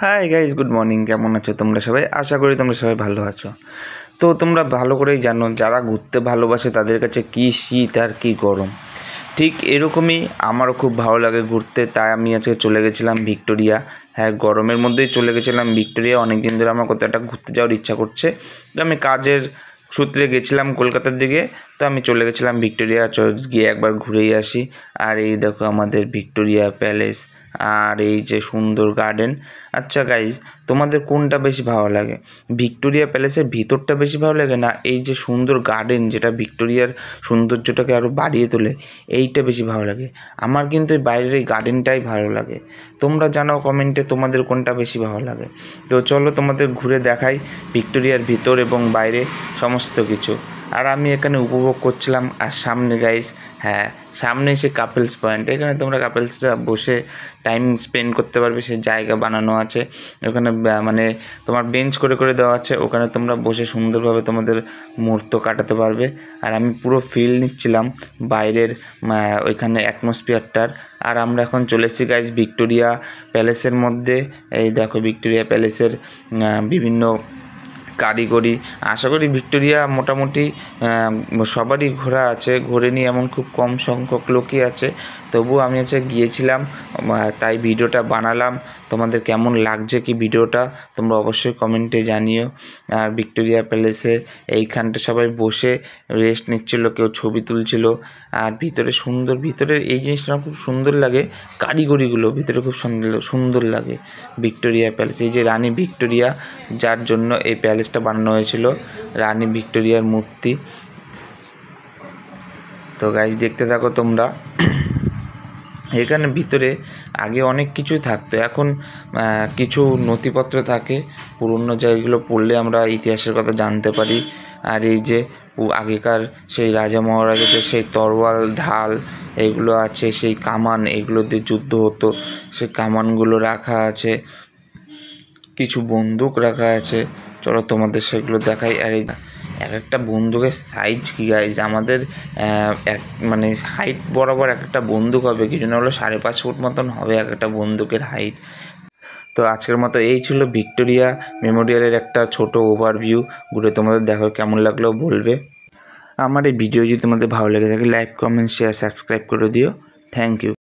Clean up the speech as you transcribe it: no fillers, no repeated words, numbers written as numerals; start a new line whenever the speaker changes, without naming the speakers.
Hi guys, good morning. কেমন আছো তোমরা সবাই? আশা করি তোমরা সবাই ভালো আছো। তো তোমরা ভালো করেই জানো যারা ঘুরতে ভালোবাসে তাদের কাছে কী শীত আর কী গরম। ঠিক এরকমই আমারও খুব ভালো লাগে ঘুরতে, তাই আমি আজকে চলে গেছিলাম ভিক্টোরিয়া। হ্যাঁ, গরমের মধ্যেই চলে গেছিলাম ভিক্টোরিয়া। অনেক দিন ধরে আমার কোথাও একটা ঘুরতে যাওয়ার ইচ্ছা করছে। তো আমি কাজের সূত্রে গেছিলাম কলকাতার দিকে, তো আমি চলে গেছিলাম ভিক্টোরিয়া। গিয়ে একবার ঘুরেই আসি। আর এই দেখো আমাদের ভিক্টোরিয়া প্যালেস, আর এই যে সুন্দর গার্ডেন। আচ্ছা গাইজ, তোমাদের কোনটা বেশি ভালো লাগে? ভিক্টোরিয়া প্যালেসের ভিতরটা বেশি ভালো লাগে, না এই যে সুন্দর গার্ডেন যেটা ভিক্টোরিয়ার সৌন্দর্যটাকে আরও বাড়িয়ে তোলে, এইটা বেশি ভালো লাগে? আমার কিন্তু এই বাইরের এই গার্ডেনটাই ভালো লাগে। তোমরা জানাও কমেন্টে তোমাদের কোনটা বেশি ভালো লাগে। তো চলো তোমাদের ঘুরে দেখাই ভিক্টোরিয়ার ভিতর এবং বাইরে সমস্ত কিছু। আর আমি এখানে উপভোগ করছিলাম। আর সামনে গাইজ, হ্যাঁ সামনে সে কাপেলস পয়েন্ট, এখানে তোমরা কাপেলসরা বসে টাইম স্পেন্ড করতে পারবে। সে জায়গা বানানো আছে ওখানে, মানে তোমার বেঞ্চ করে করে দেওয়া আছে, ওখানে তোমরা বসে সুন্দরভাবে তোমাদের মুহূর্ত কাটাতে পারবে। আর আমি পুরো ফিল নিচ্ছিলাম বাইরের ওইখানে অ্যাটমসফিয়ারটার। আর আমরা এখন চলে এসেছি গাইজ ভিক্টোরিয়া প্যালেসের মধ্যে। এই দেখো ভিক্টোরিয়া প্যালেসের বিভিন্ন কারিগরি। আশা করি ভিক্টোরিয়া মোটামুটি সবারই ঘোরা আছে, ঘোরেনি এমন খুব কম সংখ্যক লোকই আছে। তবুও আমি গিয়েছিলাম, তাই ভিডিওটা বানালাম। তোমাদের কেমন লাগছে কি ভিডিওটা তোমরা অবশ্যই কমেন্টে জানিও। আর ভিক্টোরিয়া প্যালেসে এইখানটা সবাই বসে রেস্ট নিচ্ছিল, কেউ ছবি তুলছিল। আর ভিতরে সুন্দর, ভিতরের এই জিনিসটা খুব সুন্দর লাগে, কারিগরিগুলো ভিতরে খুব সুন্দর লাগে। ভিক্টোরিয়া প্যালেস, এই যে রানী ভিক্টোরিয়া, যার জন্য এই প্যালেসটা বানানো হয়েছিল, রানী ভিক্টোরিয়ার মূর্তি। তো গাইজ দেখতে থাকো তোমরা। এখানে ভিতরে আগে অনেক কিছুই থাকতো, এখন কিছু নথিপত্র থাকে পুরনো, যেগুলো পড়লে আমরা ইতিহাসের কথা জানতে পারি। আর এই যে আগেকার সেই রাজা মহারাজাদের সেই তরোয়াল, ঢাল এগুলো আছে, সেই কামান, এগুলো দিয়ে যুদ্ধ হতো, সেই কামানগুলো রাখা আছে, কিছু বন্দুক রাখা আছে। চলো তোমাদের সেগুলো দেখাই। আর এই এক একটা বন্দুকের সাইজ কি গাইজ, আমাদের মানে হাইট বরাবর এক একটা বন্দুক হবে, কিছু না হলো 5.5 ফুট মতন হবে এক একটা বন্দুকের হাইট। তো আজকের মতো এই ছিল ভিক্টোরিয়া মেমোরিয়ালের একটা ছোট ওভারভিউ। ঘুরে তোমাদের দেখো কেমন লাগলো বলবে। আমার এই ভিডিও যদি তোমাদের ভালো লেগে থাকে, লাইক, কমেন্ট, শেয়ার, সাবস্ক্রাইব করে দিও। Thank you.